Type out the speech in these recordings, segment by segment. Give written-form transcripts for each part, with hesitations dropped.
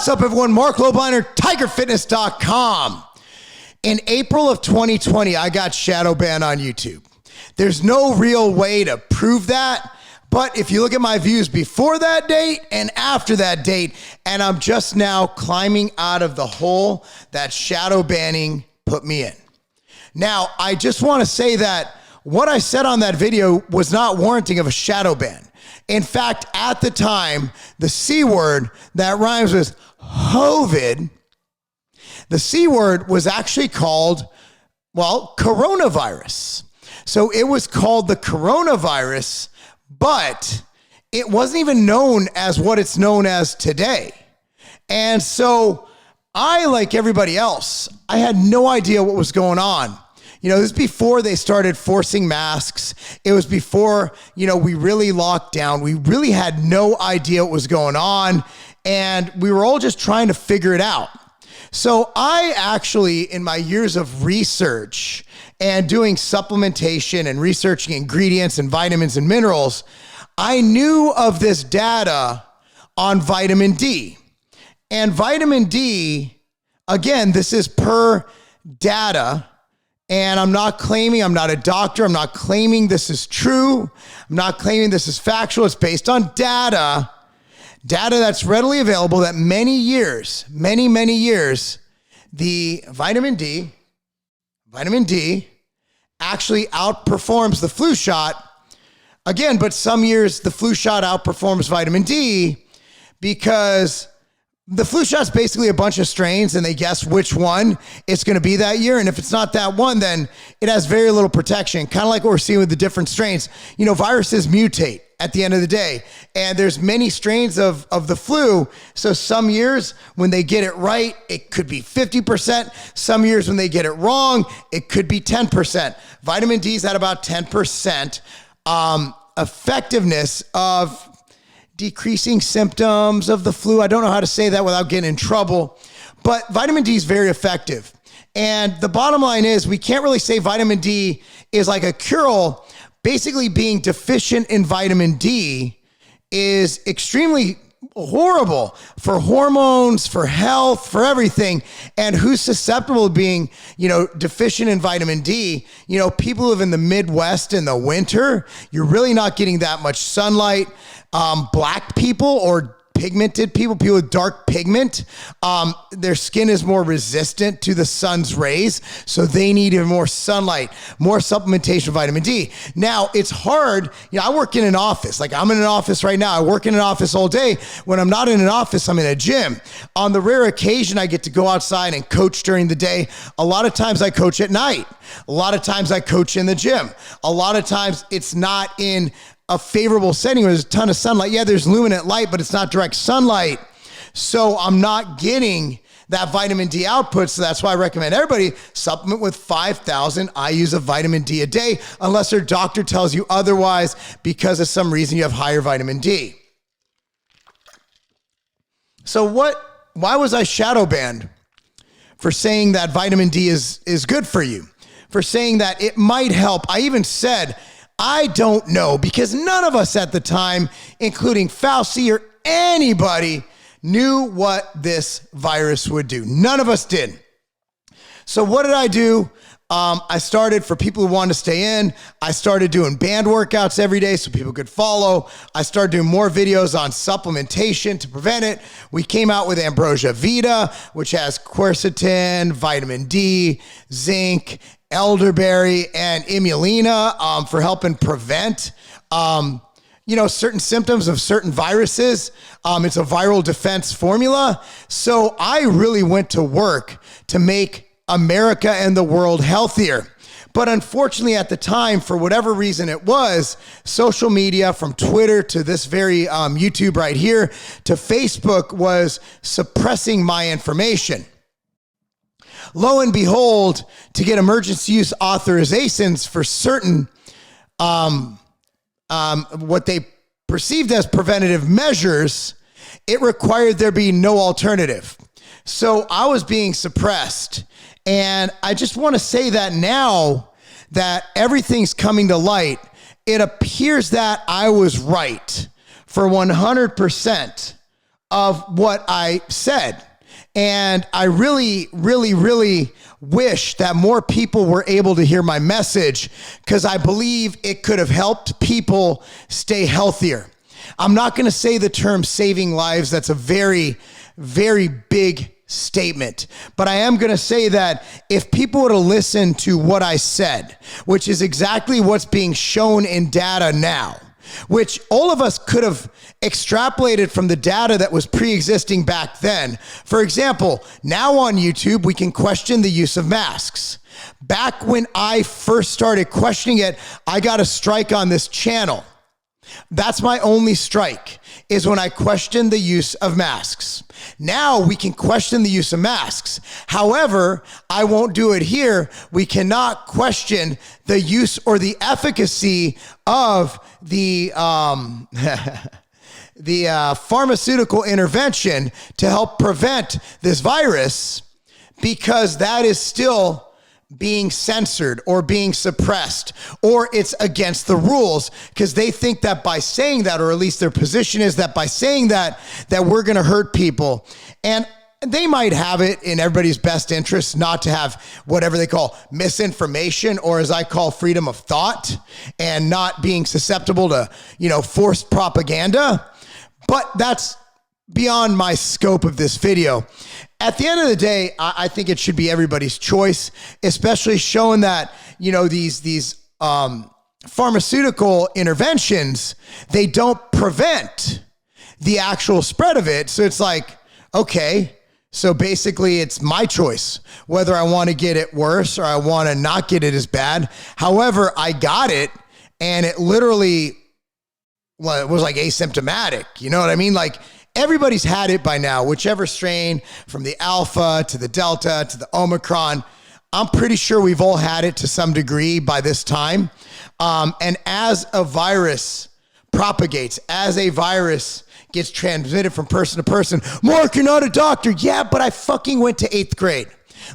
What's up, everyone? Marc Lobliner, tigerfitness.com. In April of 2020, I got shadow banned on YouTube. There's no real way to prove that, but if you look at my views before that date and after that date, and I'm just now climbing out of the hole that shadow banning put me in. Now, I just want to say that what I said on that video was not warranting of a shadow ban. In fact, at the time, the C word that rhymes with COVID, the C word was actually called, well, coronavirus. So it was called the coronavirus, but it wasn't even known as what it's known as today. And so I, like everybody else, I had no idea what was going on. You know, this was before they started forcing masks. It was before, we really locked down. We really had no idea what was going on, and we were all just trying to figure it out. So I actually, in my years of research and doing supplementation and researching ingredients and vitamins and minerals, I knew of this data on vitamin D. And vitamin D, again, this is per data. And I'm not claiming, I'm not a doctor. I'm not claiming this is true. I'm not claiming this is factual. It's based on data that's readily available that many years, the vitamin D actually outperforms the flu shot. Again, but some years the flu shot outperforms vitamin D because the flu shot's basically a bunch of strains and they guess which one it's going to be that year. And if it's not that one, then it has very little protection. Kind of like what we're seeing with the different strains. Viruses mutate at the end of the day. And there's many strains of the flu. So some years when they get it right, it could be 50%. Some years when they get it wrong, it could be 10%. Vitamin D is at about 10% effectiveness of decreasing symptoms of the flu. I don't know how to say that without getting in trouble, but vitamin D is very effective. And the bottom line is we can't really say vitamin D is like a cure-all. Basically being deficient in vitamin D is extremely horrible for hormones, for health, for everything. And who's susceptible to being, deficient in vitamin D? People who live in the Midwest in the winter, you're really not getting that much sunlight. Black people or pigmented people with dark pigment, their skin is more resistant to the sun's rays, so they need even more sunlight, more supplementation of vitamin D. Now, it's hard. I work in an office. Like I'm in an office right now. I work in an office all day. When I'm not in an office, I'm in a gym. On the rare occasion, I get to go outside and coach during the day. A lot of times I coach at night. A lot of times I coach in the gym. A lot of times it's not in a favorable setting where there's a ton of sunlight. Yeah, there's luminant light, but it's not direct sunlight. So I'm not getting that vitamin D output. So that's why I recommend everybody supplement with 5,000 IUs of vitamin D a day, unless their doctor tells you otherwise because of some reason you have higher vitamin D. So why was I shadow banned? For saying that vitamin D is good for you, for saying that it might help. I even said, I don't know, because none of us at the time, including Fauci or anybody, knew what this virus would do. None of us did. So what did I do? I started, for people who wanted to stay in, I started doing band workouts every day so people could follow. I started doing more videos on supplementation to prevent it. We came out with Ambrosia Vita, which has quercetin, vitamin D, zinc, elderberry, and inulina for helping prevent certain symptoms of certain viruses. It's a viral defense formula. So I really went to work to make America and the world healthier. But unfortunately at the time, for whatever reason it was, social media, from Twitter to this very YouTube right here to Facebook, was suppressing my information. Lo and behold, to get emergency use authorizations for certain what they perceived as preventative measures, it required there be no alternative. So I was being suppressed. And I just want to say that now that everything's coming to light, it appears that I was right for 100% of what I said. And I really, really, really wish that more people were able to hear my message, because I believe it could have helped people stay healthier. I'm not going to say the term saving lives. That's a very, very big statement. But I am going to say that if people were to listen to what I said, which is exactly what's being shown in data now, which all of us could have extrapolated from the data that was pre-existing back then. For example, now on YouTube, we can question the use of masks. Back when I first started questioning it, I got a strike on this channel. That's my only strike, is when I question the use of masks. Now we can question the use of masks. However, I won't do it here. We cannot question the use or the efficacy of the pharmaceutical intervention to help prevent this virus, because that is still being censored or being suppressed, or it's against the rules, because they think that by saying that, or at least their position is that by saying that we're going to hurt people. And they might have it in everybody's best interest not to have whatever they call misinformation, or as I call freedom of thought, and not being susceptible to, forced propaganda. But that's beyond my scope of this video. At the end of the day, I think it should be everybody's choice, especially showing that, these pharmaceutical interventions, they don't prevent the actual spread of it. So it's like, okay, so basically it's my choice whether I want to get it worse or I want to not get it as bad. However, I got it, and it literally, well, it was like asymptomatic. You know what I mean? Like, everybody's had it by now, whichever strain, from the Alpha to the Delta to the Omicron. I'm pretty sure we've all had it to some degree by this time. And as a virus propagates, as a virus gets transmitted from person to person, Marc, you're not a doctor. Yeah, but I fucking went to 8th grade.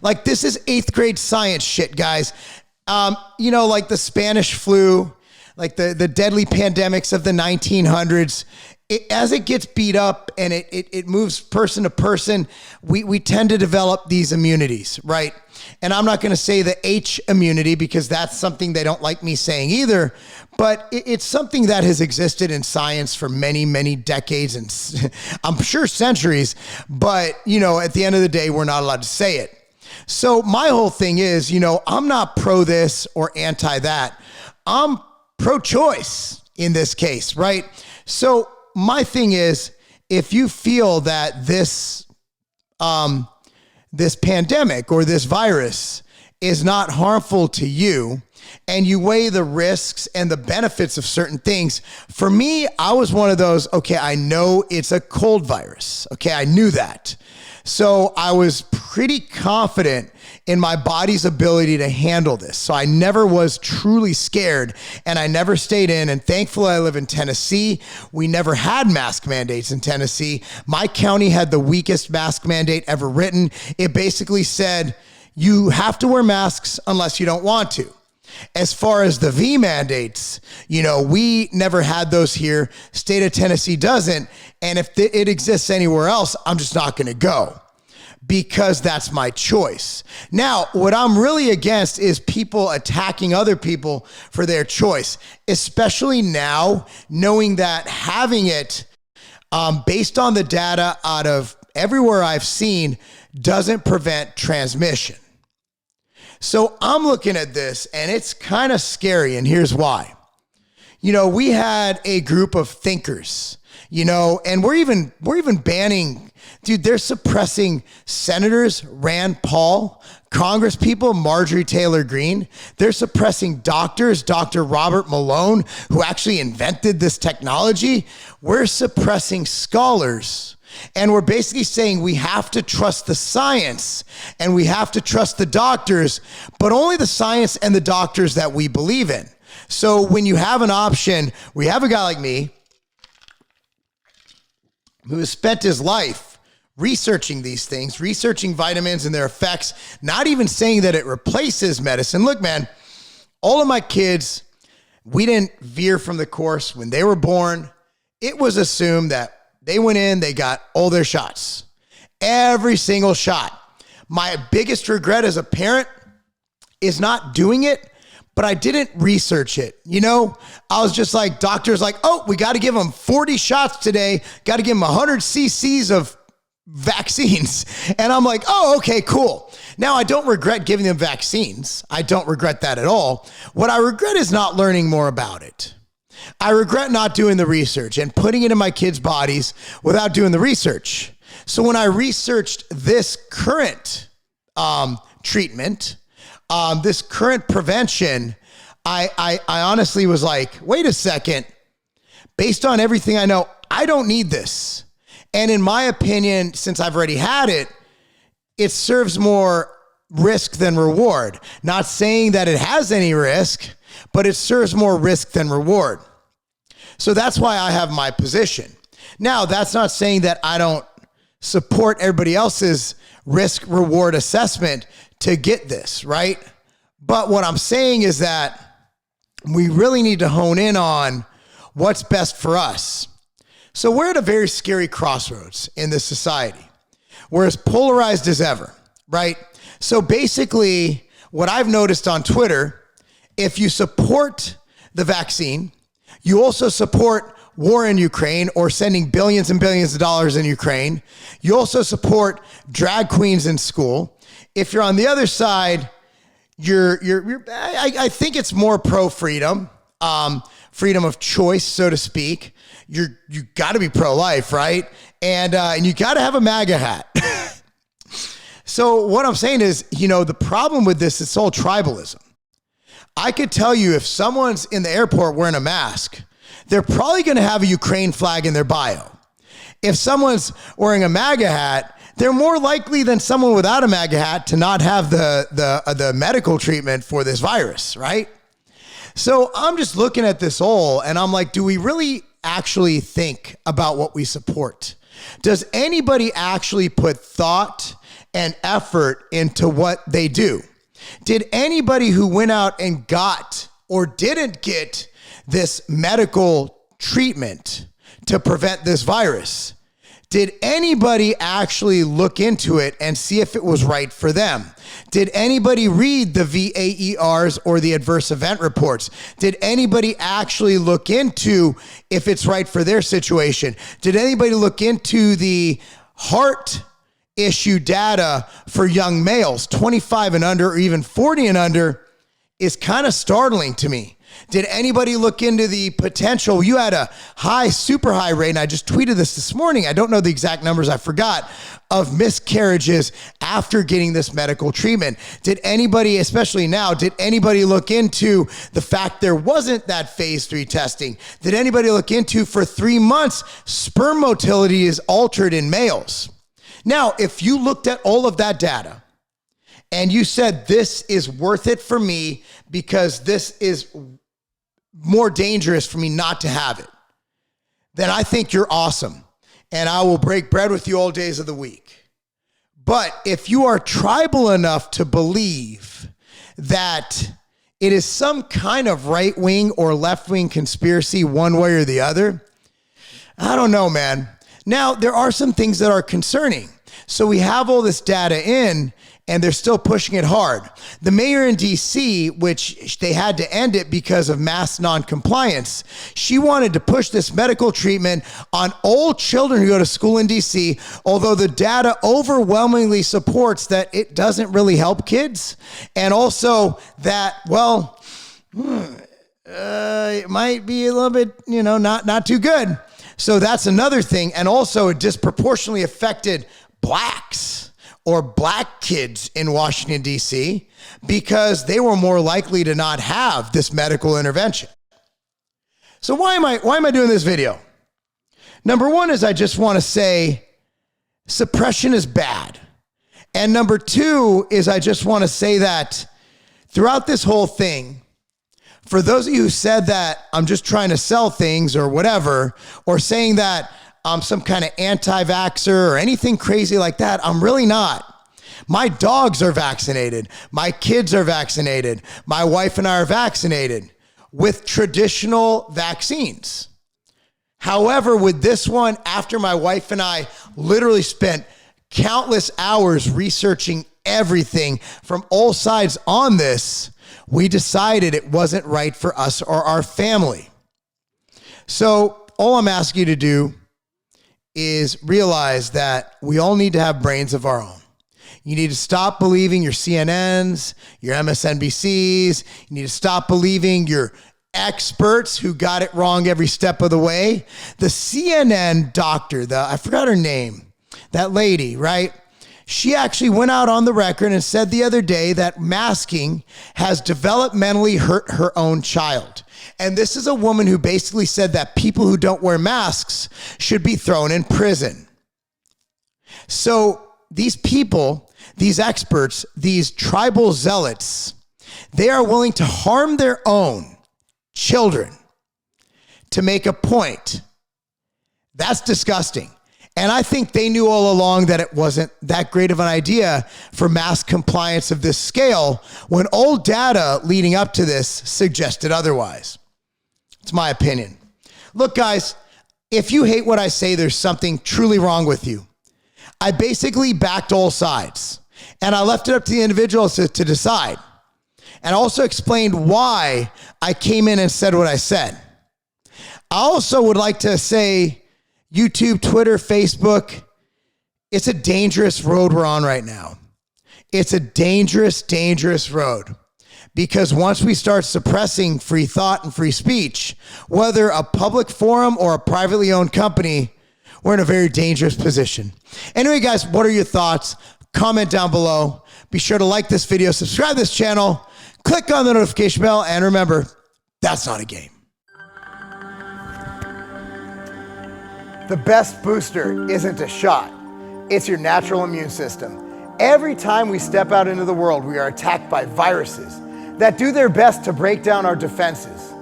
Like, this is 8th grade science shit, guys. Like the Spanish flu, like the deadly pandemics of the 1900s. As it gets beat up and it moves person to person, we tend to develop these immunities, right? And I'm not going to say the H immunity, because that's something they don't like me saying either, but it's something that has existed in science for many, many decades, and I'm sure centuries, but, at the end of the day, we're not allowed to say it. So my whole thing is, I'm not pro this or anti that. I'm pro-choice in this case, right? So my thing is, if you feel that this pandemic or this virus is not harmful to you, and you weigh the risks and the benefits of certain things, for me, I was one of those, okay, I know it's a cold virus. Okay, I knew that. So I was pretty confident in my body's ability to handle this. So I never was truly scared, and I never stayed in. And thankfully, I live in Tennessee. We never had mask mandates in Tennessee. My county had the weakest mask mandate ever written. It basically said, you have to wear masks unless you don't want to. As far as the V mandates, we never had those here. State of Tennessee doesn't. And if it exists anywhere else, I'm just not going to go, because that's my choice. Now, what I'm really against is people attacking other people for their choice, especially now, knowing that having it, based on the data out of everywhere I've seen, doesn't prevent transmission. So I'm looking at this, and it's kind of scary, and here's why. We had a group of thinkers, and we're even banning, dude, they're suppressing senators, Rand Paul, congresspeople, Marjorie Taylor Greene. They're suppressing doctors, Dr. Robert Malone, who actually invented this technology. We're suppressing scholars. And we're basically saying we have to trust the science and we have to trust the doctors, but only the science and the doctors that we believe in. So when you have an option, we have a guy like me who has spent his life researching these things, researching vitamins and their effects, not even saying that it replaces medicine. Look, man, all of my kids, we didn't veer from the course when they were born. It was assumed that They went in, they got all their shots, every single shot. My biggest regret as a parent is not doing it, but I didn't research it. I was just like, doctors like, oh, we got to give them 40 shots today. Got to give them 100 cc's of vaccines. And I'm like, oh, okay, cool. Now I don't regret giving them vaccines. I don't regret that at all. What I regret is not learning more about it. I regret not doing the research and putting it in my kids' bodies without doing the research. So when I researched this current treatment, this current prevention, I honestly was like, wait a second, based on everything I know, I don't need this. And in my opinion, since I've already had it, it serves more risk than reward. Not saying that it has any risk, but it serves more risk than reward. So that's why I have my position. Now, that's not saying that I don't support everybody else's risk reward assessment to get this, right? But what I'm saying is that we really need to hone in on what's best for us. So we're at a very scary crossroads in this society. We're as polarized as ever, right? So basically, what I've noticed on Twitter, if you support the vaccine, you also support war in Ukraine or sending billions and billions of dollars in Ukraine. You also support drag queens in school. If you're on the other side, I think it's more pro-freedom, freedom of choice, so to speak. You got to be pro-life, right? And you got to have a MAGA hat. So what I'm saying is, the problem with this is all tribalism. I could tell you if someone's in the airport wearing a mask, they're probably going to have a Ukraine flag in their bio. If someone's wearing a MAGA hat, they're more likely than someone without a MAGA hat to not have the medical treatment for this virus, right? So I'm just looking at this all and I'm like, do we really actually think about what we support? Does anybody actually put thought and effort into what they do? Did anybody who went out and got or didn't get this medical treatment to prevent this virus, did anybody actually look into it and see if it was right for them? Did anybody read the VAERs or the adverse event reports? Did anybody actually look into if it's right for their situation? Did anybody look into the heart issue data for young males, 25 and under, or even 40 and under, is kind of startling to me. Did anybody look into the potential? You had a super high rate, and I just tweeted this morning. I don't know the exact numbers, I forgot, of miscarriages after getting this medical treatment. Did anybody, especially now, did anybody look into the fact there wasn't that phase 3 testing? Did anybody look into for 3 months, sperm motility is altered in males? Now, if you looked at all of that data and you said, this is worth it for me because this is more dangerous for me not to have it, then I think you're awesome. And I will break bread with you all days of the week. But if you are tribal enough to believe that it is some kind of right-wing or left-wing conspiracy one way or the other, I don't know, man. Now, there are some things that are concerning. So we have all this data in, and they're still pushing it hard. The mayor in DC, which they had to end it because of mass non-compliance, she wanted to push this medical treatment on all children who go to school in DC, although the data overwhelmingly supports that it doesn't really help kids. And also that, it might be a little bit, not too good. So that's another thing. And also it disproportionately affected blacks or black kids in Washington, D.C., because they were more likely to not have this medical intervention. So why am I doing this video? Number one is I just want to say suppression is bad. And number two is I just want to say that throughout this whole thing, for those of you who said that I'm just trying to sell things or whatever, or saying that I'm some kind of anti-vaxxer or anything crazy like that, I'm really not. My dogs are vaccinated. My kids are vaccinated. My wife and I are vaccinated with traditional vaccines. However, with this one, after my wife and I literally spent countless hours researching everything from all sides on this, we decided it wasn't right for us or our family. So all I'm asking you to do is realize that we all need to have brains of our own. You need to stop believing your CNNs, your MSNBCs. You need to stop believing your experts who got it wrong every step of the way. The CNN doctor, I forgot her name, that lady, right? She actually went out on the record and said the other day that masking has developmentally hurt her own child. And this is a woman who basically said that people who don't wear masks should be thrown in prison. So these people, these experts, these tribal zealots, they are willing to harm their own children to make a point. That's disgusting. And I think they knew all along that it wasn't that great of an idea for mask compliance of this scale when old data leading up to this suggested otherwise. It's my opinion. Look, guys, if you hate what I say, there's something truly wrong with you. I basically backed all sides, and I left it up to the individuals to decide. And also explained why I came in and said what I said. I also would like to say YouTube, Twitter, Facebook, it's a dangerous road we're on right now. It's a dangerous, dangerous road. Because once we start suppressing free thought and free speech, whether a public forum or a privately owned company, we're in a very dangerous position. Anyway, guys, what are your thoughts? Comment down below. Be sure to like this video, subscribe to this channel, click on the notification bell, and remember, that's not a game. The best booster isn't a shot. It's your natural immune system. Every time we step out into the world, we are attacked by viruses that do their best to break down our defenses.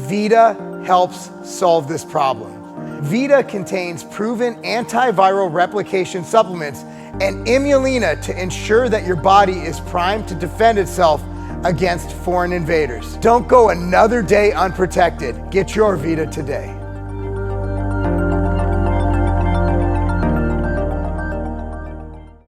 Vita helps solve this problem. Vita contains proven antiviral replication supplements and Imulina to ensure that your body is primed to defend itself against foreign invaders. Don't go another day unprotected. Get your Vita today.